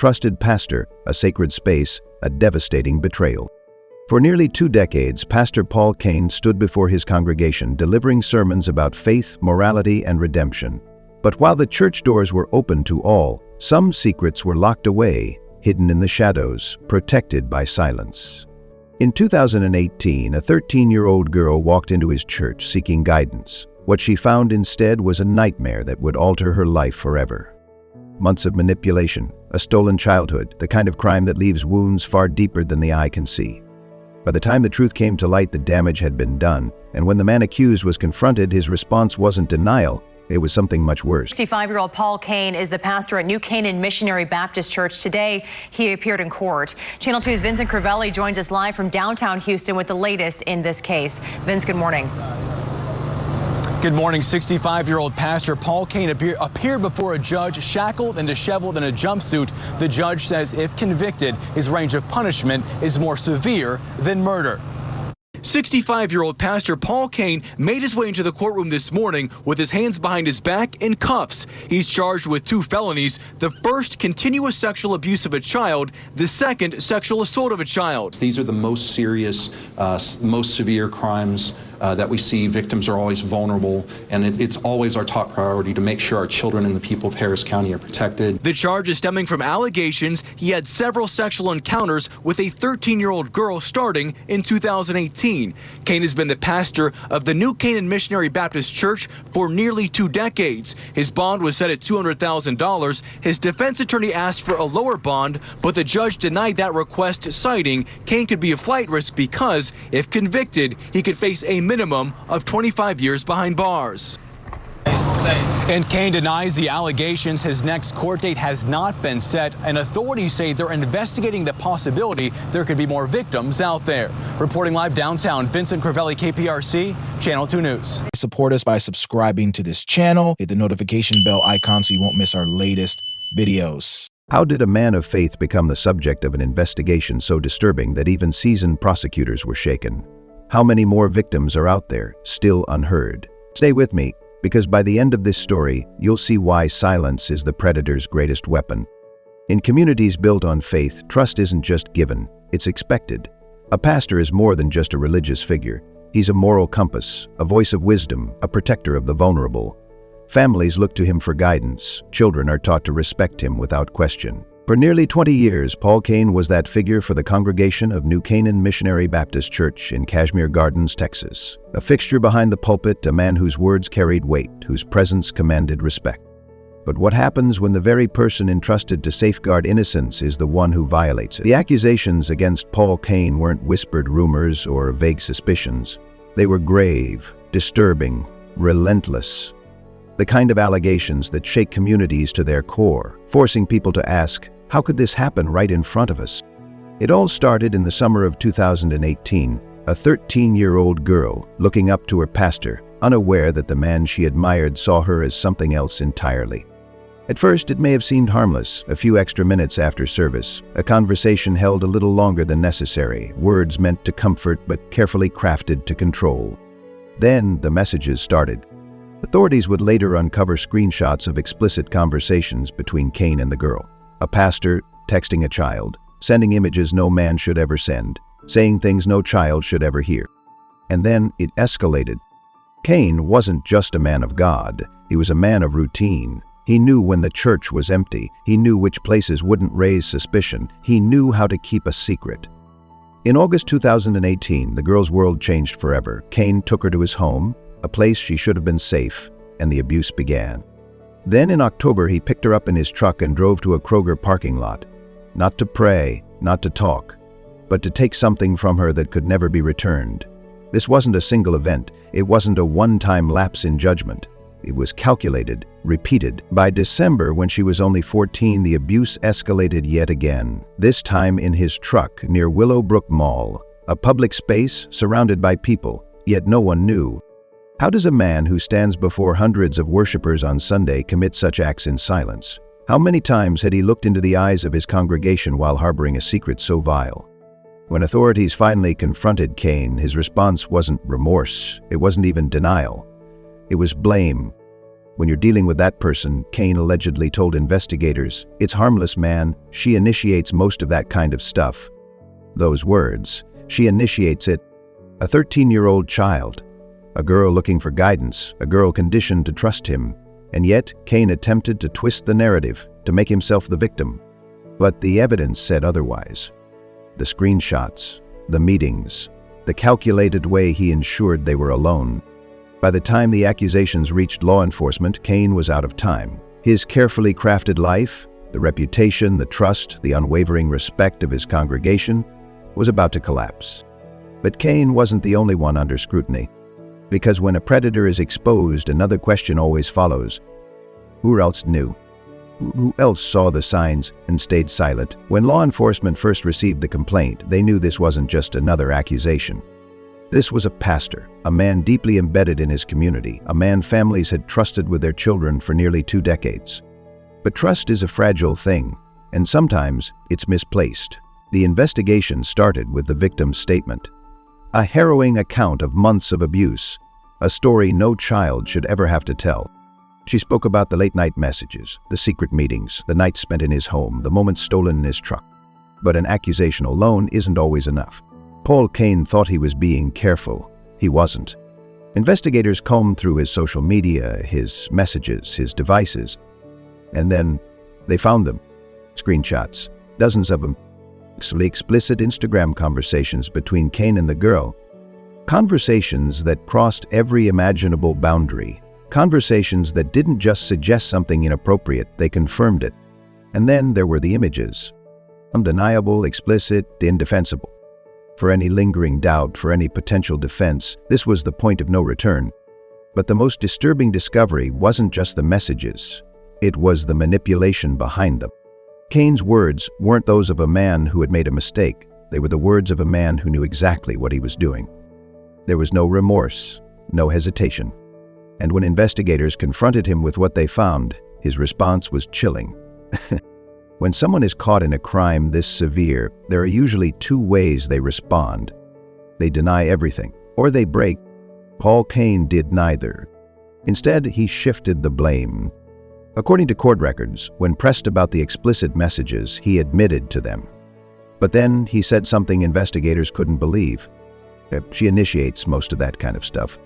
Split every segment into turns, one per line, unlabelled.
trusted pastor, a sacred space, a devastating betrayal. For nearly 2 decades, Pastor Paul Cain stood before his congregation delivering sermons about faith, morality, and redemption. But while the church doors were open to all, some secrets were locked away, hidden in the shadows, protected by silence. In 2018, a 13-year-old girl walked into his church seeking guidance. What she found instead was a nightmare that would alter her life forever. Months of manipulation, a stolen childhood, the kind of crime that leaves wounds far deeper than the eye can see. By the time the truth came to light, the damage had been done, and when the man accused was confronted, his response wasn't denial, it was something much worse.
65-year-old Paul Cain is the pastor at New Canaan Missionary Baptist Church. Today, he appeared in court. Channel 2's Vincent Crivelli joins us live from downtown Houston with the latest in this case. Vince, good morning.
Good morning. 65-year-old pastor Paul Cain appeared before a judge shackled and disheveled in a jumpsuit. The judge says if convicted, his range of punishment is more severe than murder. 65-year-old pastor Paul Cain made his way into the courtroom this morning with his hands behind his back in cuffs. He's charged with 2 felonies. The first, continuous sexual abuse of a child. The second, sexual assault of a child.
These are the most serious, most severe crimes that we see. Victims are always vulnerable, and it's always our top priority to make sure our children and the people of Harris County are protected.
The charge is stemming from allegations he had several sexual encounters with a 13-year-old girl starting in 2018. Cain has been the pastor of the New Canaan Missionary Baptist Church for nearly 2 decades. His bond was set at $200,000. His defense attorney asked for a lower bond, but the judge denied that request, citing Cain could be a flight risk because, if convicted, he could face a minimum of 25 years behind bars. And Cain denies the allegations. His next court date has not been set, and authorities say they're investigating the possibility there could be more victims out there. Reporting live downtown, Vincent Crivelli, KPRC, Channel 2 News.
Support us by subscribing to this channel. Hit the notification bell icon so you won't miss our latest videos.
How did a man of faith become the subject of an investigation so disturbing that even seasoned prosecutors were shaken? How many more victims are out there, still unheard? Stay with me, because by the end of this story, you'll see why silence is the predator's greatest weapon. In communities built on faith, trust isn't just given, it's expected. A pastor is more than just a religious figure. He's a moral compass, a voice of wisdom, a protector of the vulnerable. Families look to him for guidance. Children are taught to respect him without question. For nearly 20 years, Paul Cain was that figure for the congregation of New Canaan Missionary Baptist Church in Cashmere Gardens, Texas. A fixture behind the pulpit, a man whose words carried weight, whose presence commanded respect. But what happens when the very person entrusted to safeguard innocence is the one who violates it? The accusations against Paul Cain weren't whispered rumors or vague suspicions. They were grave, disturbing, relentless. The kind of allegations that shake communities to their core, forcing people to ask, how could this happen right in front of us? It all started in the summer of 2018, a 13-year-old girl looking up to her pastor, unaware that the man she admired saw her as something else entirely. At first, it may have seemed harmless. A few extra minutes after service, a conversation held a little longer than necessary, words meant to comfort but carefully crafted to control. Then the messages started. Authorities would later uncover screenshots of explicit conversations between Cain and the girl. A pastor texting a child, sending images no man should ever send, saying things no child should ever hear. And then it escalated. Cain wasn't just a man of God, he was a man of routine. He knew when the church was empty, he knew which places wouldn't raise suspicion, he knew how to keep a secret. In August 2018, the girl's world changed forever. Cain took her to his home, a place she should have been safe, and the abuse began. Then in October, he picked her up in his truck and drove to a Kroger parking lot. Not to pray, not to talk, but to take something from her that could never be returned. This wasn't a single event. It wasn't a one-time lapse in judgment. It was calculated, repeated. By December, when she was only 14, the abuse escalated yet again, this time in his truck near Willowbrook Mall, a public space surrounded by people, yet no one knew. How does a man who stands before hundreds of worshipers on Sunday commit such acts in silence? How many times had he looked into the eyes of his congregation while harboring a secret so vile? When authorities finally confronted Cain, his response wasn't remorse, it wasn't even denial. It was blame. When you're dealing with that person, Cain allegedly told investigators, "It's harmless, man. She initiates most of that kind of stuff." Those words, "she initiates it." A 13-year-old child, a girl looking for guidance, a girl conditioned to trust him. And yet, Cain attempted to twist the narrative, to make himself the victim. But the evidence said otherwise. The screenshots, the meetings, the calculated way he ensured they were alone. By the time the accusations reached law enforcement, Cain was out of time. His carefully crafted life, the reputation, the trust, the unwavering respect of his congregation, was about to collapse. But Cain wasn't the only one under scrutiny. Because when a predator is exposed, another question always follows. Who else knew? Who else saw the signs and stayed silent? When law enforcement first received the complaint, they knew this wasn't just another accusation. This was a pastor, a man deeply embedded in his community, a man families had trusted with their children for nearly 2 decades. But trust is a fragile thing, and sometimes it's misplaced. The investigation started with the victim's statement. A harrowing account of months of abuse, a story no child should ever have to tell. She spoke about the late-night messages, the secret meetings, the nights spent in his home, the moments stolen in his truck. But an accusation alone isn't always enough. Paul Cain thought he was being careful. He wasn't. Investigators combed through his social media, his messages, his devices, and then they found them. Screenshots, dozens of them. Explicit Instagram conversations between Cain and the girl. Conversations that crossed every imaginable boundary. Conversations that didn't just suggest something inappropriate, they confirmed it. And then there were the images. Undeniable, explicit, indefensible. For any lingering doubt, for any potential defense, this was the point of no return. But the most disturbing discovery wasn't just the messages. It was the manipulation behind them. Cain's words weren't those of a man who had made a mistake. They were the words of a man who knew exactly what he was doing. There was no remorse, no hesitation. And when investigators confronted him with what they found, his response was chilling. When someone is caught in a crime this severe, there are usually 2 ways they respond. They deny everything, or they break. Paul Cain did neither. Instead, he shifted the blame. According to court records, when pressed about the explicit messages, he admitted to them. But then he said something investigators couldn't believe. She initiates most of that kind of stuff.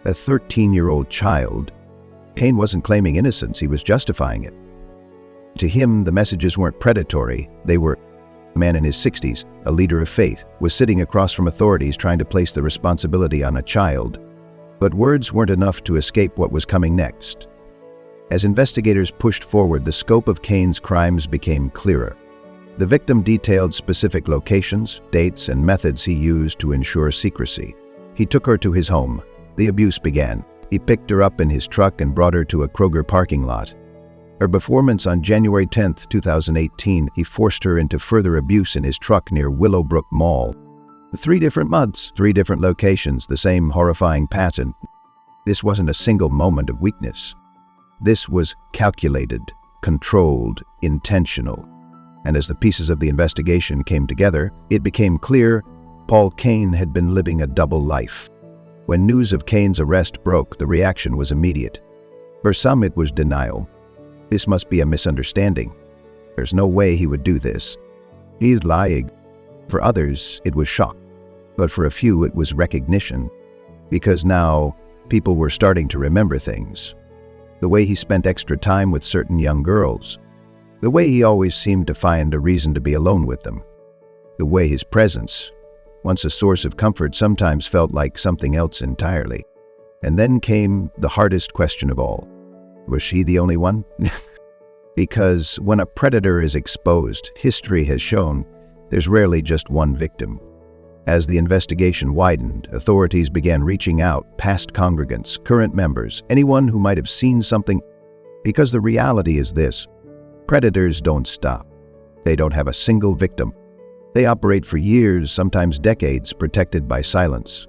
A 13-year-old child. Cain wasn't claiming innocence, he was justifying it. To him, the messages weren't predatory, they were. A man in his 60s, a leader of faith, was sitting across from authorities trying to place the responsibility on a child. But words weren't enough to escape what was coming next. As investigators pushed forward, the scope of Cain's crimes became clearer. The victim detailed specific locations, dates, and methods he used to ensure secrecy. He took her to his home. The abuse began. He picked her up in his truck and brought her to a Kroger parking lot. Her performance on January 10, 2018, he forced her into further abuse in his truck near Willowbrook Mall. 3 different months, 3 different locations, the same horrifying pattern. This wasn't a single moment of weakness. This was calculated, controlled, intentional. And as the pieces of the investigation came together, it became clear Paul Cain had been living a double life. When news of Cain's arrest broke, the reaction was immediate. For some, it was denial. This must be a misunderstanding. There's no way he would do this. He's lying. For others, it was shock. But for a few, it was recognition. Because now, people were starting to remember things. The way he spent extra time with certain young girls. The way he always seemed to find a reason to be alone with them. The way his presence, once a source of comfort, sometimes felt like something else entirely. And then came the hardest question of all. Was she the only one? Because when a predator is exposed, history has shown there's rarely just one victim. As the investigation widened, authorities began reaching out, past congregants, current members, anyone who might have seen something. Because the reality is this: predators don't stop. They don't have a single victim. They operate for years, sometimes decades, protected by silence.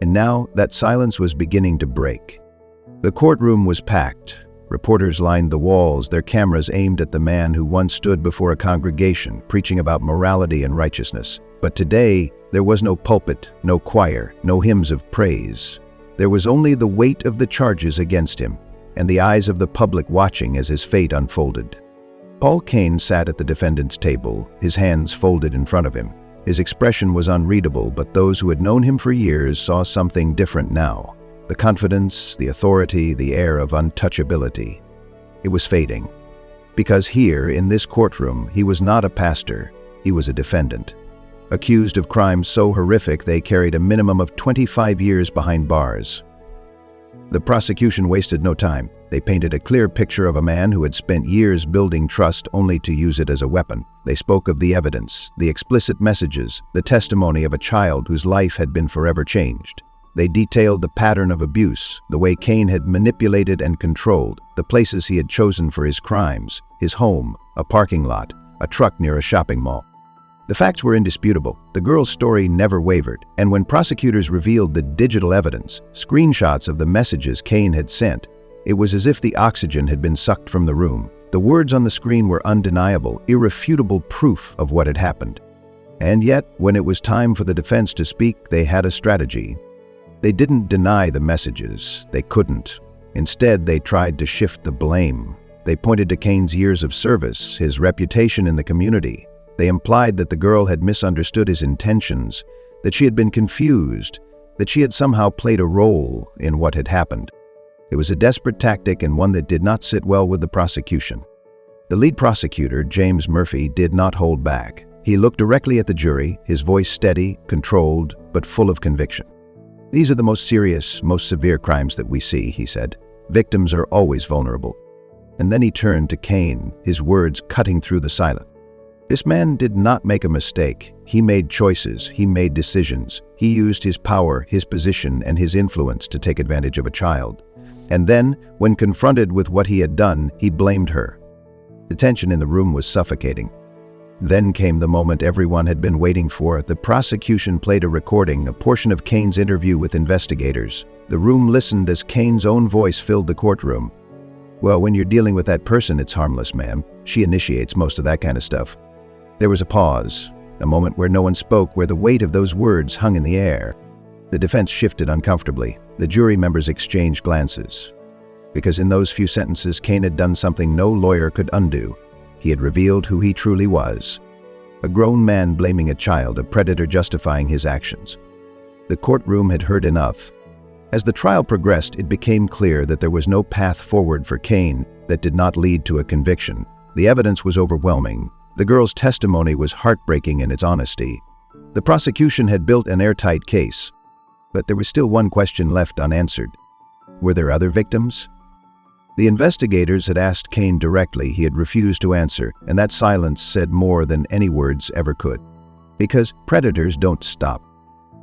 And now that silence was beginning to break. The courtroom was packed. Reporters lined the walls, their cameras aimed at the man who once stood before a congregation, preaching about morality and righteousness. But today, there was no pulpit, no choir, no hymns of praise. There was only the weight of the charges against him. and the eyes of the public watching as his fate unfolded. Paul Cain sat at the defendant's table, his hands folded in front of him. His expression was unreadable, but those who had known him for years saw something different now. The confidence, the authority, the air of untouchability. It was fading. Because here, in this courtroom, he was not a pastor, he was a defendant. Accused of crimes so horrific they carried a minimum of 25 years behind bars. The prosecution wasted no time. They painted a clear picture of a man who had spent years building trust only to use it as a weapon. They spoke of the evidence, the explicit messages, the testimony of a child whose life had been forever changed. They detailed the pattern of abuse, the way Cain had manipulated and controlled, the places he had chosen for his crimes, his home, a parking lot, a truck near a shopping mall. The facts were indisputable. The girl's story never wavered, and when prosecutors revealed the digital evidence, screenshots of the messages Cain had sent, it was as if the oxygen had been sucked from the room. The words on the screen were undeniable, irrefutable proof of what had happened. And yet, when it was time for the defense to speak, they had a strategy. They didn't deny the messages. They couldn't. Instead, they tried to shift the blame. They pointed to Cain's years of service, his reputation in the community. They implied that the girl had misunderstood his intentions, that she had been confused, that she had somehow played a role in what had happened. It was a desperate tactic and one that did not sit well with the prosecution. The lead prosecutor, James Murphy, did not hold back. He looked directly at the jury, his voice steady, controlled, but full of conviction. "These are the most serious, most severe crimes that we see," he said. "Victims are always vulnerable." And then he turned to Cain, his words cutting through the silence. This man did not make a mistake. He made choices, he made decisions. He used his power, his position, and his influence to take advantage of a child. And then, when confronted with what he had done, he blamed her. The tension in the room was suffocating. Then came the moment everyone had been waiting for. The prosecution played a recording, a portion of Cain's interview with investigators. The room listened as Cain's own voice filled the courtroom. "Well, when you're dealing with that person, it's harmless, ma'am. She initiates most of that kind of stuff." There was a pause, a moment where no one spoke, where the weight of those words hung in the air. The defense shifted uncomfortably. The jury members exchanged glances. Because in those few sentences, Cain had done something no lawyer could undo. He had revealed who he truly was. A grown man blaming a child, a predator justifying his actions. The courtroom had heard enough. As the trial progressed, it became clear that there was no path forward for Cain that did not lead to a conviction. The evidence was overwhelming. The girl's testimony was heartbreaking in its honesty. The prosecution had built an airtight case, but there was still one question left unanswered. Were there other victims? The investigators had asked Cain directly. He had refused to answer, and that silence said more than any words ever could. Because predators don't stop.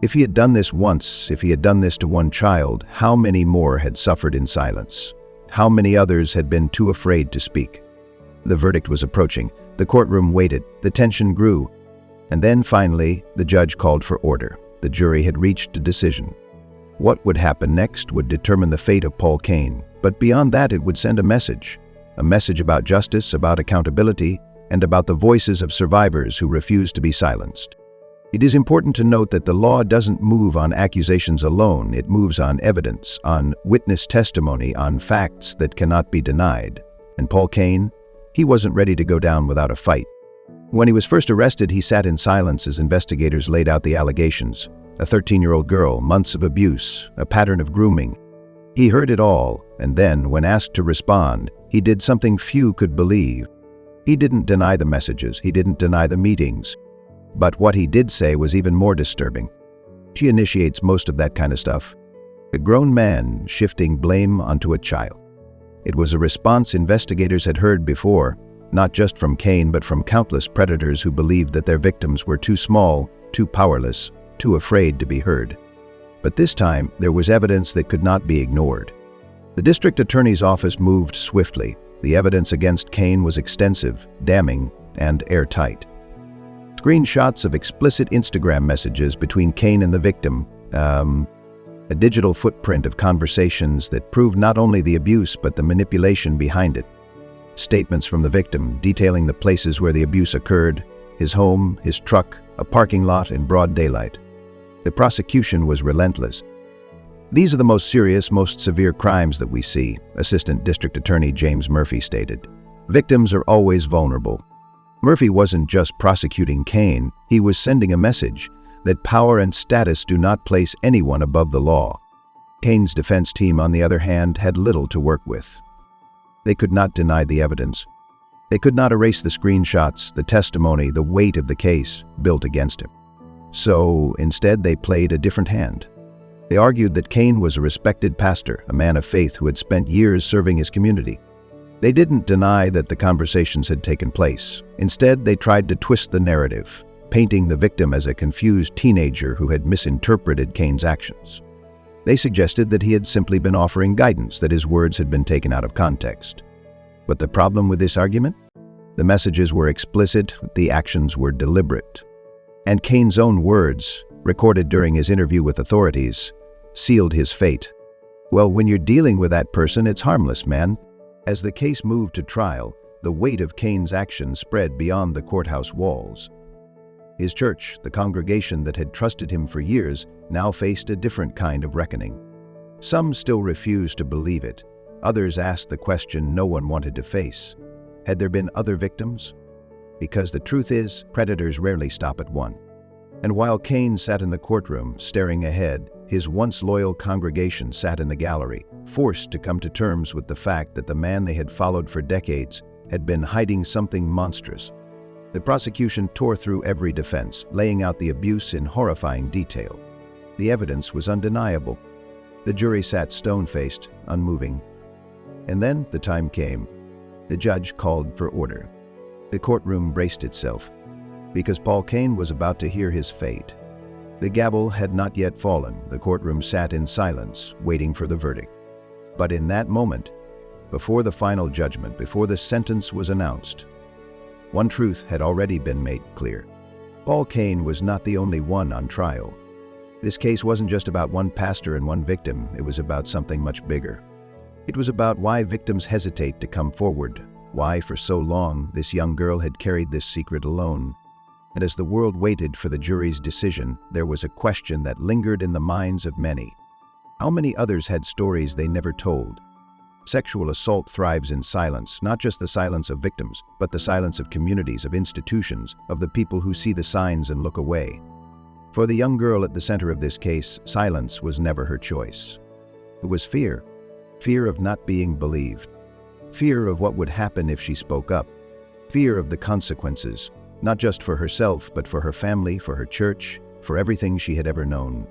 If he had done this once, if he had done this to one child, how many more had suffered in silence? How many others had been too afraid to speak? The verdict was approaching. The courtroom waited. The tension grew. And then, finally, the judge called for order. The jury had reached a decision. What would happen next would determine the fate of Paul Cain. But beyond that, it would send a message about justice, about accountability, and about the voices of survivors who refused to be silenced. It is important to note that the law doesn't move on accusations alone. It moves on evidence, on witness testimony, on facts that cannot be denied. And Paul Cain, he wasn't ready to go down without a fight. When he was first arrested, he sat in silence as investigators laid out the allegations. A 13-year-old girl, months of abuse, a pattern of grooming. He heard it all, and then, when asked to respond, he did something few could believe. He didn't deny the messages, he didn't deny the meetings. But what he did say was even more disturbing. She initiates most of that kind of stuff. A grown man shifting blame onto a child. It was a response investigators had heard before, not just from Cain, but from countless predators who believed that their victims were too small, too powerless, too afraid to be heard. But this time, there was evidence that could not be ignored. The district attorney's office moved swiftly. The evidence against Cain was extensive, damning, and airtight. Screenshots of explicit Instagram messages between Cain and the victim, a digital footprint of conversations that proved not only the abuse but the manipulation behind it. Statements from the victim detailing the places where the abuse occurred, his home, his truck, a parking lot in broad daylight. The prosecution was relentless. These are the most serious, most severe crimes that we see, Assistant District Attorney James Murphy stated. Victims are always vulnerable. Murphy wasn't just prosecuting Cain, he was sending a message that power and status do not place anyone above the law. Cain's defense team, on the other hand, had little to work with. They could not deny the evidence. They could not erase the screenshots, the testimony, the weight of the case built against him. So, instead, they played a different hand. They argued that Cain was a respected pastor, a man of faith who had spent years serving his community. They didn't deny that the conversations had taken place. Instead, they tried to twist the narrative, painting the victim as a confused teenager who had misinterpreted Cain's actions. They suggested that he had simply been offering guidance, that his words had been taken out of context. But the problem with this argument? The messages were explicit, the actions were deliberate. And Cain's own words, recorded during his interview with authorities, sealed his fate. Well, when you're dealing with that person, it's harmless, man. As the case moved to trial, the weight of Cain's actions spread beyond the courthouse walls. His church, the congregation that had trusted him for years, now faced a different kind of reckoning. Some still refused to believe it. Others asked the question no one wanted to face. Had there been other victims? Because the truth is, predators rarely stop at one. And while Cain sat in the courtroom, staring ahead, his once loyal congregation sat in the gallery, forced to come to terms with the fact that the man they had followed for decades had been hiding something monstrous. The prosecution tore through every defense, laying out the abuse in horrifying detail. The evidence was undeniable. The jury sat stone-faced, unmoving. And then the time came. The judge called for order. The courtroom braced itself, because Paul Cain was about to hear his fate. The gavel had not yet fallen. The courtroom sat in silence, waiting for the verdict. But in that moment, before the final judgment, before the sentence was announced, one truth had already been made clear. Paul Cain was not the only one on trial. This case wasn't just about one pastor and one victim. It was about something much bigger. It was about why victims hesitate to come forward, why for so long this young girl had carried this secret alone. And as the world waited for the jury's decision, there was a question that lingered in the minds of many. How many others had stories they never told? Sexual assault thrives in silence, not just the silence of victims, but the silence of communities, of institutions, of the people who see the signs and look away. For the young girl at the center of this case, silence was never her choice. It was fear. Fear of not being believed. Fear of what would happen if she spoke up. Fear of the consequences, not just for herself, but for her family, for her church, for everything she had ever known.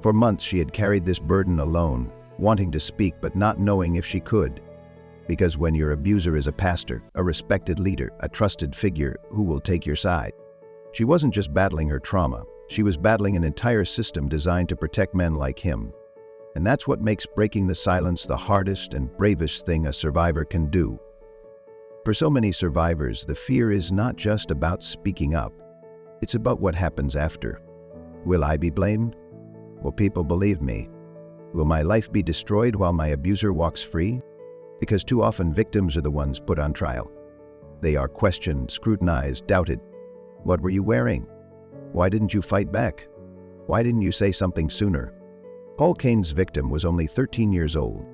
For months she had carried this burden alone, wanting to speak but not knowing if she could. Because when your abuser is a pastor, a respected leader, a trusted figure, who will take your side? She wasn't just battling her trauma, she was battling an entire system designed to protect men like him. And that's what makes breaking the silence the hardest and bravest thing a survivor can do. For so many survivors, the fear is not just about speaking up. It's about what happens after. Will I be blamed? Will people believe me? Will my life be destroyed while my abuser walks free? Because too often victims are the ones put on trial. They are questioned, scrutinized, doubted. What were you wearing? Why didn't you fight back? Why didn't you say something sooner? Paul Cain's victim was only 13 years old.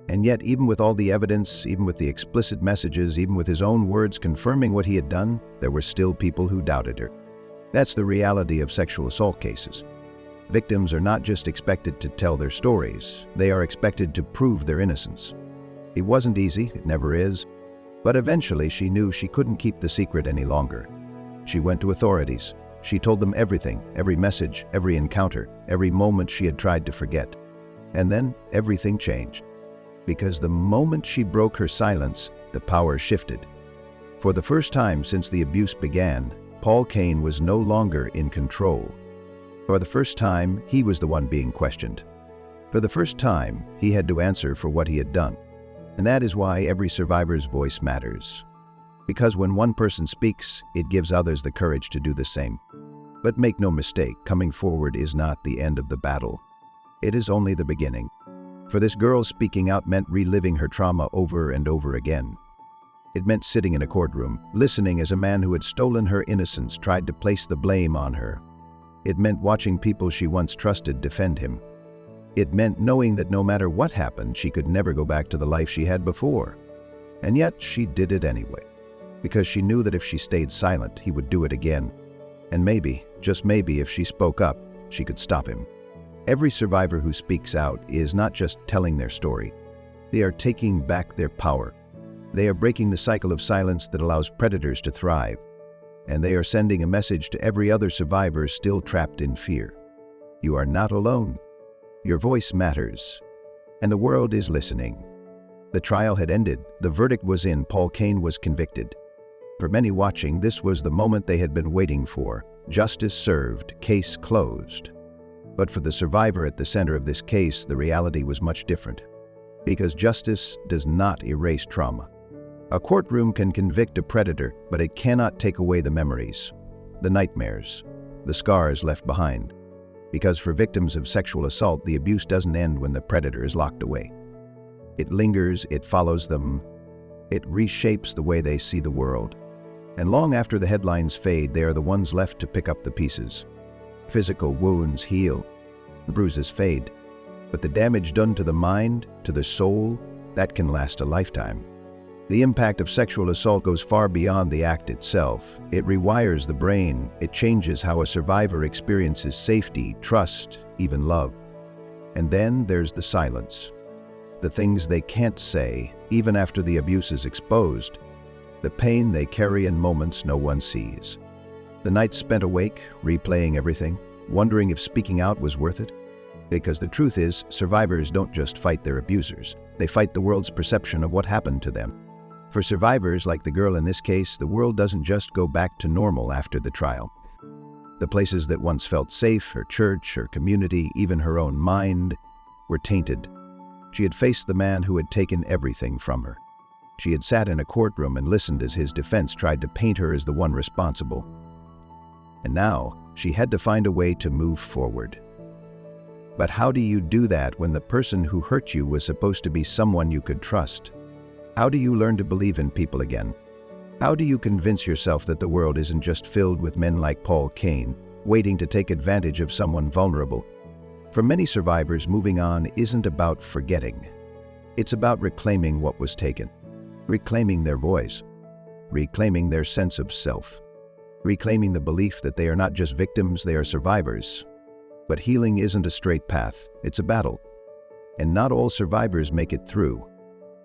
And yet, even with all the evidence, even with the explicit messages, even with his own words confirming what he had done, there were still people who doubted her. That's the reality of sexual assault cases. Victims are not just expected to tell their stories, they are expected to prove their innocence. It wasn't easy, it never is, but eventually she knew she couldn't keep the secret any longer. She went to authorities. She told them everything, every message, every encounter, every moment she had tried to forget. And then everything changed. Because the moment she broke her silence, the power shifted. For the first time since the abuse began, Paul Cain was no longer in control. For the first time, he was the one being questioned. For the first time, he had to answer for what he had done. And that is why every survivor's voice matters. Because when one person speaks, it gives others the courage to do the same. But make no mistake, coming forward is not the end of the battle. It is only the beginning. For this girl, speaking out meant reliving her trauma over and over again. It meant sitting in a courtroom, listening as a man who had stolen her innocence tried to place the blame on her. It meant watching people she once trusted defend him. It meant knowing that no matter what happened, she could never go back to the life she had before. And yet she did it anyway, because she knew that if she stayed silent, he would do it again. And maybe, just maybe, if she spoke up, she could stop him. Every survivor who speaks out is not just telling their story. They are taking back their power. They are breaking the cycle of silence that allows predators to thrive. And they are sending a message to every other survivor still trapped in fear. You are not alone. Your voice matters. And the world is listening. The trial had ended. The verdict was in. Paul Cain was convicted. For many watching, this was the moment they had been waiting for. Justice served, case closed. But for the survivor at the center of this case, the reality was much different. Because justice does not erase trauma. A courtroom can convict a predator, but it cannot take away the memories, the nightmares, the scars left behind. Because for victims of sexual assault, the abuse doesn't end when the predator is locked away. It lingers, it follows them, it reshapes the way they see the world. And long after the headlines fade, they are the ones left to pick up the pieces. Physical wounds heal, bruises fade, but the damage done to the mind, to the soul, that can last a lifetime. The impact of sexual assault goes far beyond the act itself. It rewires the brain. It changes how a survivor experiences safety, trust, even love. And then there's the silence. The things they can't say, even after the abuse is exposed. The pain they carry in moments no one sees. The nights spent awake, replaying everything, wondering if speaking out was worth it. Because the truth is, survivors don't just fight their abusers. They fight the world's perception of what happened to them. For survivors, like the girl in this case, the world doesn't just go back to normal after the trial. The places that once felt safe, her church, her community, even her own mind, were tainted. She had faced the man who had taken everything from her. She had sat in a courtroom and listened as his defense tried to paint her as the one responsible. And now, she had to find a way to move forward. But how do you do that when the person who hurt you was supposed to be someone you could trust? How do you learn to believe in people again? How do you convince yourself that the world isn't just filled with men like Paul Cain, waiting to take advantage of someone vulnerable? For many survivors, moving on isn't about forgetting. It's about reclaiming what was taken, reclaiming their voice, reclaiming their sense of self, reclaiming the belief that they are not just victims, they are survivors. But healing isn't a straight path, it's a battle. And not all survivors make it through.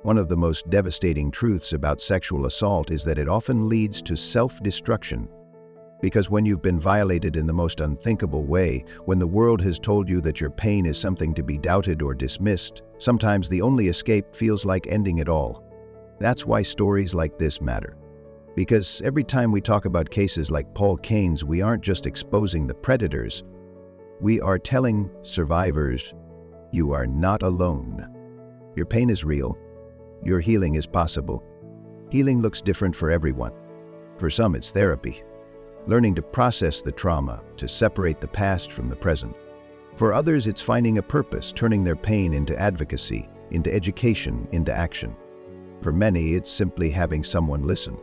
One of the most devastating truths about sexual assault is that it often leads to self-destruction. Because when you've been violated in the most unthinkable way, when the world has told you that your pain is something to be doubted or dismissed, sometimes the only escape feels like ending it all. That's why stories like this matter. Because every time we talk about cases like Paul Cain's, we aren't just exposing the predators. We are telling survivors, you are not alone. Your pain is real. Your healing is possible. Healing looks different for everyone. For some, it's therapy, learning to process the trauma, to separate the past from the present. For others, it's finding a purpose, turning their pain into advocacy, into education, into action. For many, it's simply having someone listen.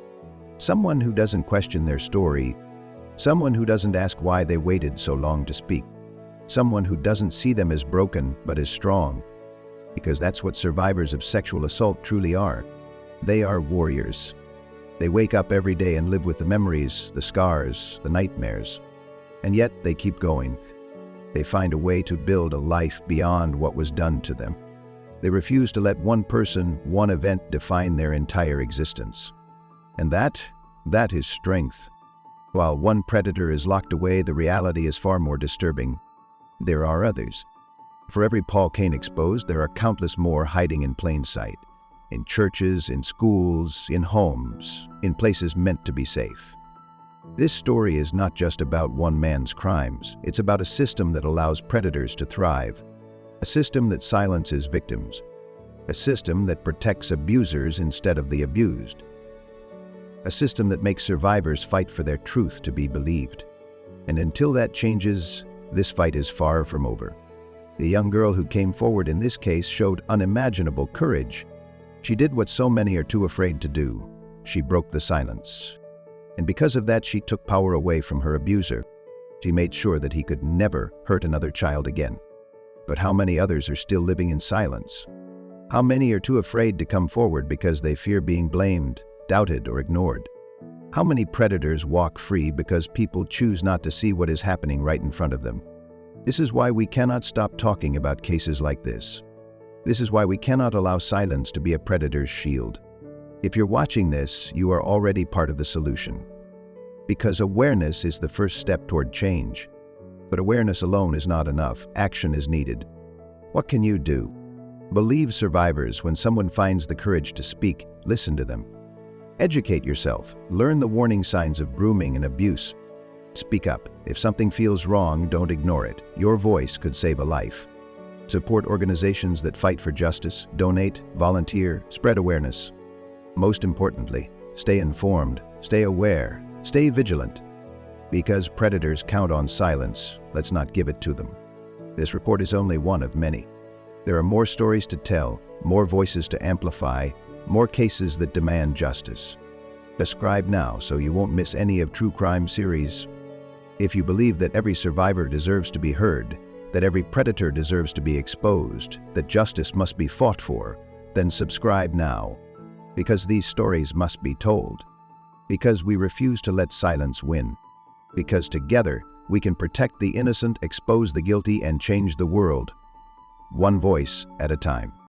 Someone who doesn't question their story, someone who doesn't ask why they waited so long to speak, someone who doesn't see them as broken but as strong. Because that's what survivors of sexual assault truly are. They are warriors. They wake up every day and live with the memories, the scars, the nightmares. And yet they keep going. They find a way to build a life beyond what was done to them. They refuse to let one person, one event define their entire existence. And that is strength. While one predator is locked away, the reality is far more disturbing. There are others. For every Paul Cain exposed, there are countless more hiding in plain sight. In churches, in schools, in homes, in places meant to be safe. This story is not just about one man's crimes. It's about a system that allows predators to thrive. A system that silences victims. A system that protects abusers instead of the abused. A system that makes survivors fight for their truth to be believed. And until that changes, this fight is far from over. The young girl who came forward in this case showed unimaginable courage. She did what so many are too afraid to do. She broke the silence. And because of that, she took power away from her abuser. She made sure that he could never hurt another child again. But how many others are still living in silence? How many are too afraid to come forward because they fear being blamed, doubted, or ignored? How many predators walk free because people choose not to see what is happening right in front of them? This is why we cannot stop talking about cases like this. This is why we cannot allow silence to be a predator's shield. If you're watching this, you are already part of the solution. Because awareness is the first step toward change. But awareness alone is not enough. Action is needed. What can you do? Believe survivors. When someone finds the courage to speak, listen to them. Educate yourself. Learn the warning signs of grooming and abuse. Speak up. If something feels wrong, don't ignore it. Your voice could save a life. Support organizations that fight for justice. Donate, volunteer, spread awareness. Most importantly, stay informed, stay aware, stay vigilant. Because predators count on silence, let's not give it to them. This report is only one of many. There are more stories to tell, more voices to amplify, more cases that demand justice. Subscribe now so you won't miss any of True Crime series. If you believe that every survivor deserves to be heard, that every predator deserves to be exposed, that justice must be fought for, then subscribe now. Because these stories must be told. Because we refuse to let silence win. Because together we can protect the innocent, expose the guilty, and change the world. One voice at a time.